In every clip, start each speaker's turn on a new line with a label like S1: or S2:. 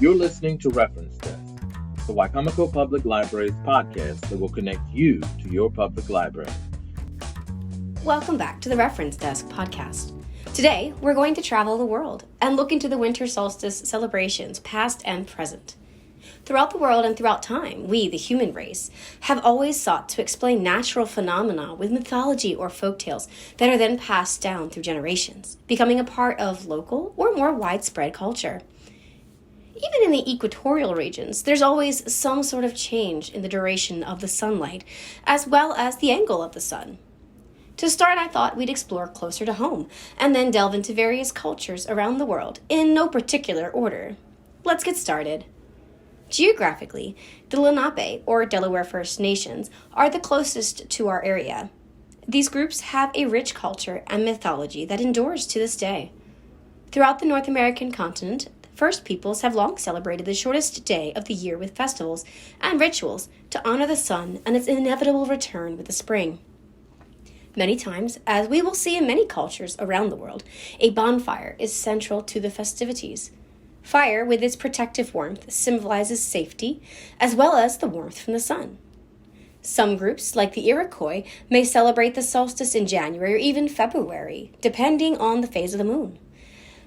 S1: You're listening to Reference Desk, the Wicomico Public Libraries podcast that will connect you to your public library.
S2: Welcome back to the Reference Desk podcast. Today, we're going to travel the world and look into the Winter Solstice celebrations, past and present. Throughout the world and throughout time, we, the human race, have always sought to explain natural phenomena with mythology or folktales that are then passed down through generations, becoming a part of local or more widespread culture. Even in the equatorial regions, there's always some sort of change in the duration of the sunlight, as well as the angle of the sun. To start, I thought we'd explore closer to home, and then delve into various cultures around the world in no particular order. Let's get started. Geographically, the Lenape, or Delaware First Nations, are the closest to our area. These groups have a rich culture and mythology that endures to this day. Throughout the North American continent, First Peoples have long celebrated the shortest day of the year with festivals and rituals to honor the sun and its inevitable return with the spring. Many times, as we will see in many cultures around the world, a bonfire is central to the festivities. Fire, with its protective warmth, symbolizes safety, as well as the warmth from the sun. Some groups, like the Iroquois, may celebrate the solstice in January or even February, depending on the phase of the moon.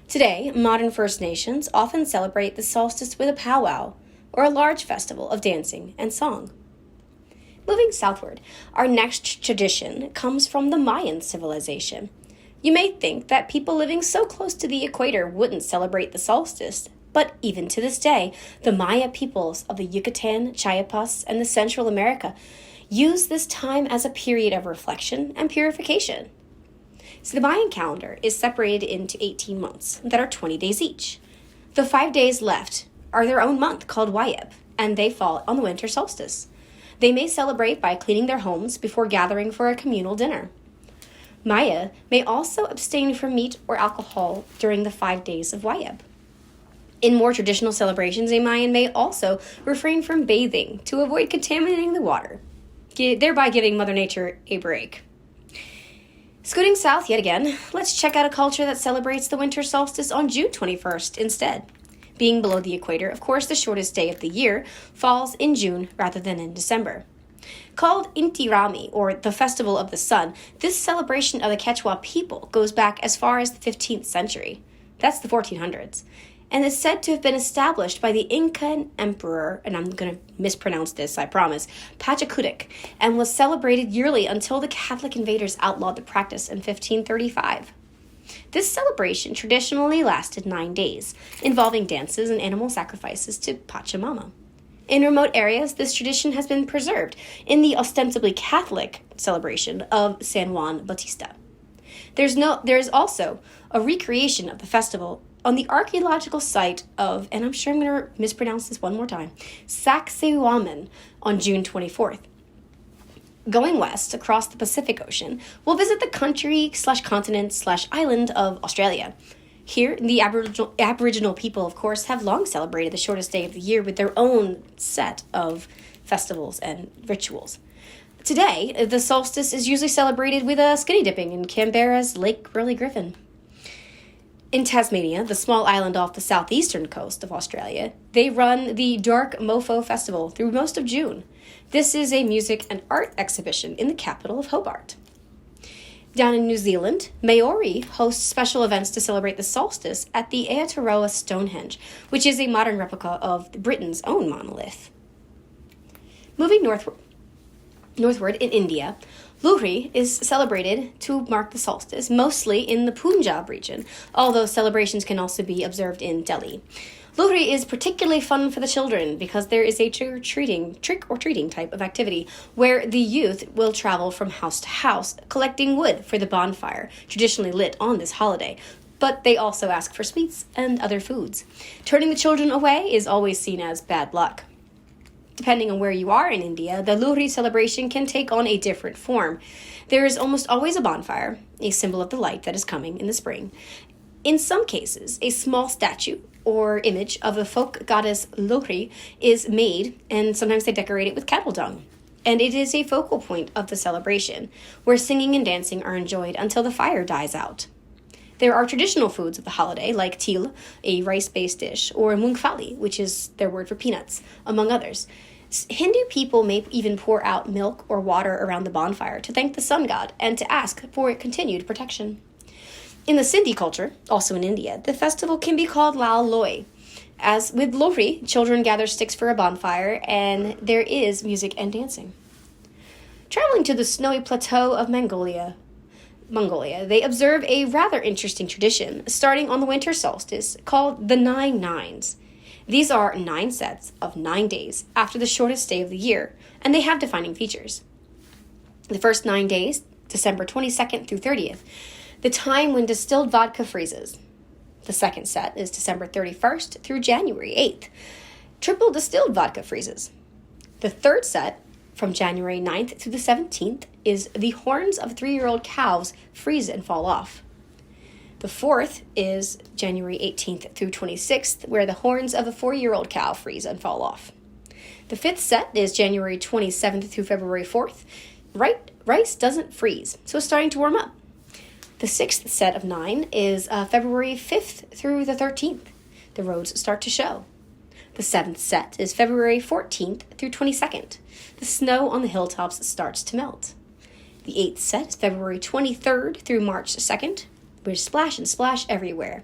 S2: Today, modern First Nations often celebrate the solstice with a powwow, or a large festival of dancing and song. Moving southward, our next tradition comes from the Mayan civilization. You may think that people living so close to the equator wouldn't celebrate the solstice, but even to this day, the Maya peoples of the Yucatan, Chiapas, and the Central America use this time as a period of reflection and purification. So the Mayan calendar is separated into 18 months that are 20 days each. The 5 days left are their own month called Wayeb, and they fall on the winter solstice. They may celebrate by cleaning their homes before gathering for a communal dinner. Maya may also abstain from meat or alcohol during the 5 days of Wayeb. In more traditional celebrations, a Mayan may also refrain from bathing to avoid contaminating the water, thereby giving Mother Nature a break. Scooting south yet again, let's check out a culture that celebrates the winter solstice on June 21st instead. Being below the equator, of course, the shortest day of the year falls in June rather than in December. Called Inti Raymi, or the Festival of the Sun, this celebration of the Quechua people goes back as far as the 15th century. That's the 1400s. And is said to have been established by the Incan emperor, and I'm going to mispronounce this, I promise, Pachacutic, and was celebrated yearly until the Catholic invaders outlawed the practice in 1535. This celebration traditionally lasted 9 days, involving dances and animal sacrifices to Pachamama. In remote areas, this tradition has been preserved in the ostensibly Catholic celebration of San Juan Bautista. There is also a recreation of the festival on the archaeological site of, and I'm sure I'm going to mispronounce this one more time, Sacsayhuaman on June 24th. Going west across the Pacific Ocean, we'll visit the country/continent/island of Australia. Here, the Aboriginal people, of course, have long celebrated the shortest day of the year with their own set of festivals and rituals. Today, the solstice is usually celebrated with a skinny dipping in Canberra's Lake Burley-Griffin. In Tasmania, the small island off the southeastern coast of Australia, they run the Dark Mofo Festival through most of June. This is a music and art exhibition in the capital of Hobart. Down in New Zealand, Maori hosts special events to celebrate the solstice at the Aotearoa Stonehenge, which is a modern replica of Britain's own monolith. Moving northward in India, Lohri is celebrated to mark the solstice, mostly in the Punjab region, although celebrations can also be observed in Delhi. Lohri is particularly fun for the children because there is a trick-or-treating type of activity where the youth will travel from house to house collecting wood for the bonfire, traditionally lit on this holiday, but they also ask for sweets and other foods. Turning the children away is always seen as bad luck. Depending on where you are in India, the Lohri celebration can take on a different form. There is almost always a bonfire, a symbol of the light that is coming in the spring. In some cases, a small statue or image of the folk goddess Lohri is made, and sometimes they decorate it with cattle dung. And it is a focal point of the celebration, where singing and dancing are enjoyed until the fire dies out. There are traditional foods of the holiday, like til, a rice-based dish, or mungfali, which is their word for peanuts, among others. Hindu people may even pour out milk or water around the bonfire to thank the sun god and to ask for continued protection. In the Sindhi culture, also in India, the festival can be called Lal Loi. As with Lohri, children gather sticks for a bonfire, and there is music and dancing. Traveling to the snowy plateau of Mongolia, they observe a rather interesting tradition starting on the winter solstice called the 9 Nines. These are 9 sets of 9 days after the shortest day of the year, and they have defining features. The first 9 days, December 22nd through 30th, the time when distilled vodka freezes. The second set is December 31st through January 8th. Triple distilled vodka freezes. The third set, from January 9th through the 17th, is the horns of 3-year-old cows freeze and fall off. The fourth is January 18th through 26th, where the horns of a 4-year-old cow freeze and fall off. The fifth set is January 27th through February 4th. Rice doesn't freeze, so it's starting to warm up. The sixth set of 9 is February 5th through the 13th. The roads start to show. The seventh set is February 14th through 22nd. The snow on the hilltops starts to melt. The eighth set is February 23rd through March 2nd. There's splash and splash everywhere.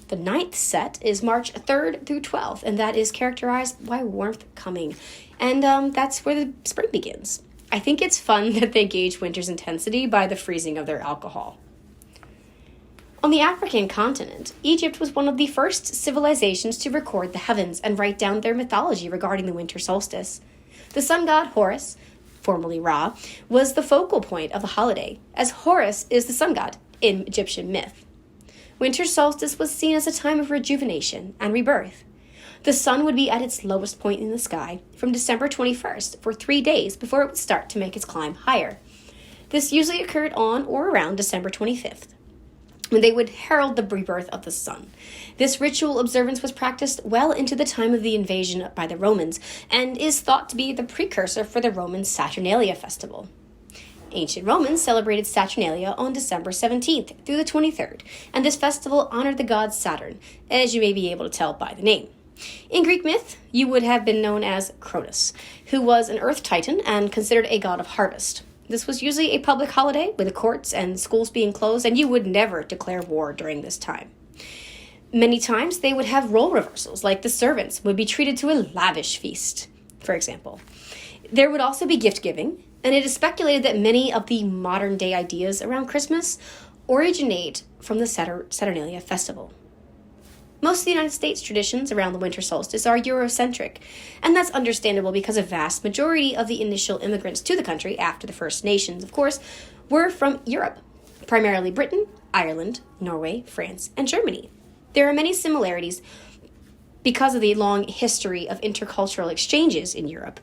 S2: The ninth set is March 3rd through 12th, and that is characterized by warmth coming. And that's where the spring begins. I think it's fun that they gauge winter's intensity by the freezing of their alcohol. On the African continent, Egypt was one of the first civilizations to record the heavens and write down their mythology regarding the winter solstice. The sun god Horus, formerly Ra, was the focal point of the holiday, as Horus is the sun god in Egyptian myth. Winter solstice was seen as a time of rejuvenation and rebirth. The sun would be at its lowest point in the sky from December 21st for 3 days before it would start to make its climb higher. This usually occurred on or around December 25th, when they would herald the rebirth of the sun. This ritual observance was practiced well into the time of the invasion by the Romans and is thought to be the precursor for the Roman Saturnalia festival. Ancient Romans celebrated Saturnalia on December 17th through the 23rd, and this festival honored the god Saturn, as you may be able to tell by the name. In Greek myth, you would have been known as Cronus, who was an earth titan and considered a god of harvest. This was usually a public holiday, with the courts and schools being closed, and you would never declare war during this time. Many times, they would have role reversals, like the servants would be treated to a lavish feast, for example. There would also be gift-giving, and it is speculated that many of the modern-day ideas around Christmas originate from the Saturnalia festival. Most of the United States traditions around the winter solstice are Eurocentric, and that's understandable because a vast majority of the initial immigrants to the country after the First Nations, of course, were from Europe, primarily Britain, Ireland, Norway, France, and Germany. There are many similarities because of the long history of intercultural exchanges in Europe,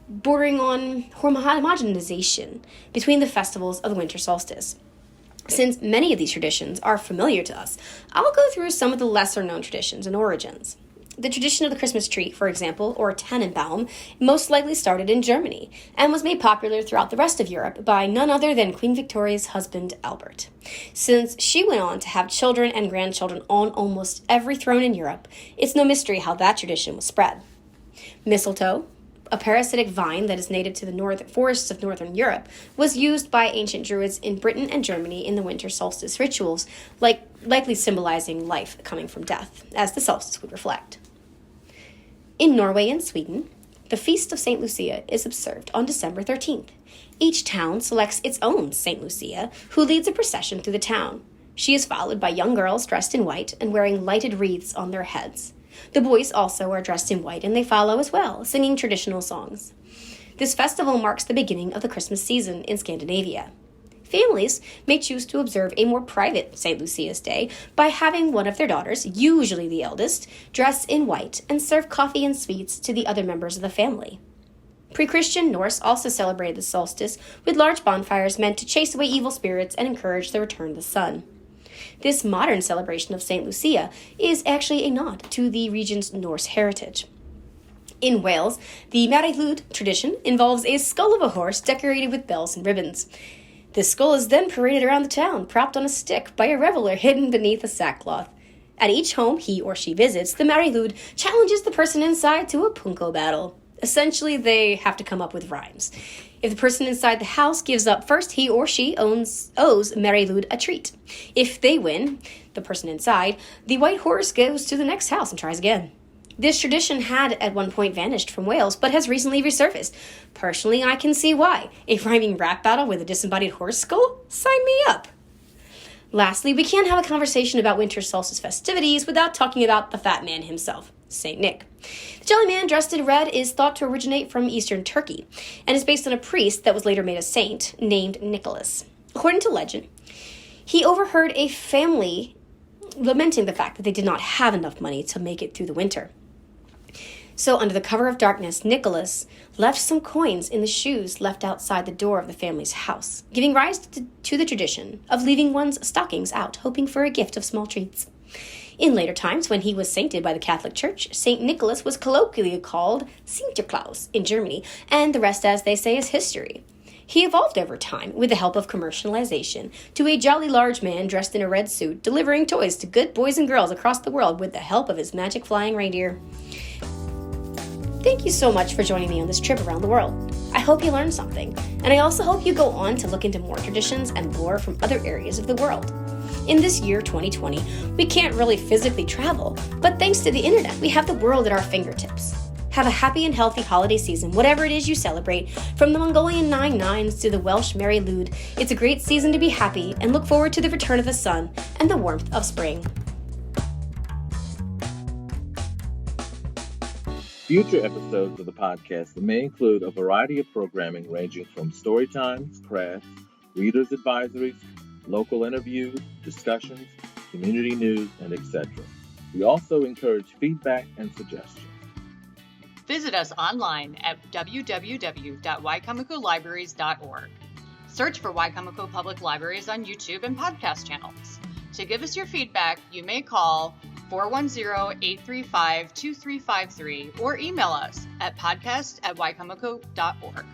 S2: bordering on homogenization between the festivals of the winter solstice. Since many of these traditions are familiar to us, I'll go through some of the lesser-known traditions and origins. The tradition of the Christmas tree, for example, or Tannenbaum, most likely started in Germany and was made popular throughout the rest of Europe by none other than Queen Victoria's husband, Albert. Since she went on to have children and grandchildren on almost every throne in Europe, it's no mystery how that tradition was spread. Mistletoe, a parasitic vine that is native to the forests of northern Europe, was used by ancient Druids in Britain and Germany in the winter solstice rituals, likely symbolizing life coming from death, as the solstice would reflect. In Norway and Sweden, the Feast of St Lucia is observed on December 13th. Each town selects its own St Lucia, who leads a procession through the town. She is followed by young girls dressed in white and wearing lighted wreaths on their heads. The boys also are dressed in white, and they follow as well, singing traditional songs. This festival marks the beginning of the Christmas season in Scandinavia. Families may choose to observe a more private St. Lucia's Day by having one of their daughters, usually the eldest, dress in white and serve coffee and sweets to the other members of the family. Pre-Christian Norse also celebrated the solstice with large bonfires meant to chase away evil spirits and encourage the return of the sun. This modern celebration of St. Lucia is actually a nod to the region's Norse heritage. In Wales, the Mari Lwyd tradition involves a skull of a horse decorated with bells and ribbons. This skull is then paraded around the town, propped on a stick by a reveler hidden beneath a sackcloth. At each home he or she visits, the Marilude challenges the person inside to a punko battle. Essentially, they have to come up with rhymes. If the person inside the house gives up first, he or she owes Marilude a treat. If they win, the person inside, the white horse goes to the next house and tries again. This tradition had at one point vanished from Wales, but has recently resurfaced. Personally, I can see why. A rhyming rap battle with a disembodied horse skull? Sign me up! Lastly, we can't have a conversation about Winter Solstice festivities without talking about the fat man himself, St. Nick. The jelly man dressed in red is thought to originate from eastern Turkey, and is based on a priest that was later made a saint named Nicholas. According to legend, he overheard a family lamenting the fact that they did not have enough money to make it through the winter. So, under the cover of darkness, Nicholas left some coins in the shoes left outside the door of the family's house, giving rise to the tradition of leaving one's stockings out, hoping for a gift of small treats. In later times, when he was sainted by the Catholic Church, St. Nicholas was colloquially called Sinterklaas in Germany, and the rest, as they say, is history. He evolved over time, with the help of commercialization, to a jolly large man dressed in a red suit, delivering toys to good boys and girls across the world with the help of his magic flying reindeer. Thank you so much for joining me on this trip around the world. I hope you learned something, and I also hope you go on to look into more traditions and lore from other areas of the world. In this year, 2020, we can't really physically travel, but thanks to the internet, we have the world at our fingertips. Have a happy and healthy holiday season, whatever it is you celebrate, from the Mongolian 9/9s to the Welsh Marilude. It's a great season to be happy and look forward to the return of the sun and the warmth of spring.
S1: Future episodes of the podcast may include a variety of programming ranging from story times, crafts, readers' advisories, local interviews, discussions, community news, and etc. We also encourage feedback and suggestions.
S3: Visit us online at www.wicomicolibraries.org. Search for Wicomico Public Libraries on YouTube and podcast channels. To give us your feedback, you may call 410-835-2353 or email us at podcast@wicomico.org.